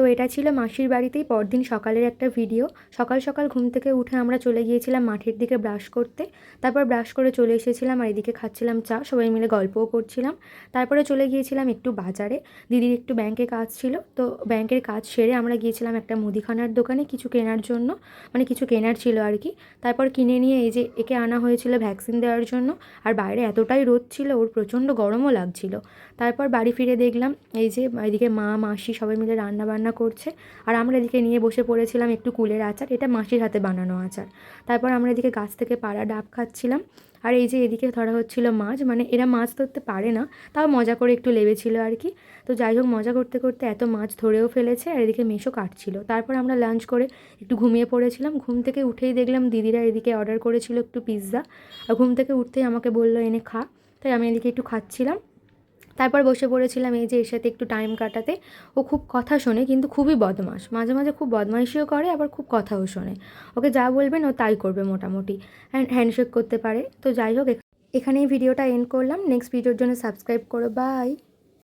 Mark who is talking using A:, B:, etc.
A: তো এটা ছিল মাসির বাড়িতেই পরদিন সকালের একটা ভিডিও। সকাল সকাল ঘুম থেকে উঠে আমরা চলে গিয়েছিলাম মাঠের দিকে ব্রাশ করতে। তারপর ব্রাশ করে চলে এসেছিলাম আর এদিকে খাচ্ছিলাম চা, সবাই মিলে গল্পও করছিলাম। তারপরে চলে গিয়েছিলাম একটু বাজারে, দিদির একটু ব্যাংকে কাজ ছিল, তো ব্যাংকের কাজ সেরে আমরা গিয়েছিলাম একটা মুদিখানার দোকানে কিছু কেনার জন্য, মানে কিছু কেনার ছিল আর কি। তারপর কিনে নিয়ে এই যে একে আনা হয়েছিল ভ্যাকসিন দেওয়ার জন্য। আর বাইরে এতটাই রোদ ছিল, ওর প্রচণ্ড গরমও লাগছিল। তারপর বাড়ি ফিরে দেখলাম এই যে এদিকে মা মাসি সবাই মিলে রান্না বান্না করছে, আর আমরা এদিকে নিয়ে বসে পড়েছিলাম একটু কুলের আচার, এটা মাসির হাতে বানানো আচার। তারপর আমরা এদিকে গাছ থেকে পাড়া ডাব খাচ্ছিলাম। আর এই যে এদিকে ধরা হচ্ছিল মাছ, মানে এরা মাছ ধরতে পারে না, তাও মজা করে একটু লেবেছিল আর কি। তো যাই হোক, মজা করতে করতে এত মাছ ধরেও ফেলেছে, আর এদিকে মেশো কাটছিল। তারপর আমরা লাঞ্চ করে একটু ঘুমিয়ে পড়েছিলাম। ঘুম থেকে উঠেই দেখলাম দিদিরা এদিকে অর্ডার করেছিল একটু পিৎজা, আর ঘুম থেকে উঠতেই আমাকে বললো এনে খা। তাই আমি এদিকে একটু খাচ্ছিলাম। তারপর বসে পড়েছিলাম এই যে এর সাথে একটু টাইম কাটাতে। ও খুব কথা শোনে, কিন্তু খুবই বদমাশ, মাঝে মাঝে খুব বদমাইশিও করে, আবার খুব কথাও শোনে। ওকে যা বলবেন ও তাই করবে মোটামুটি, হ্যান্ডশেক করতে পারে। তো যাই হোক, এখানেই ভিডিওটা এন্ড করলাম। নেক্সট ভিডিওর জন্য সাবস্ক্রাইব করো, বাই।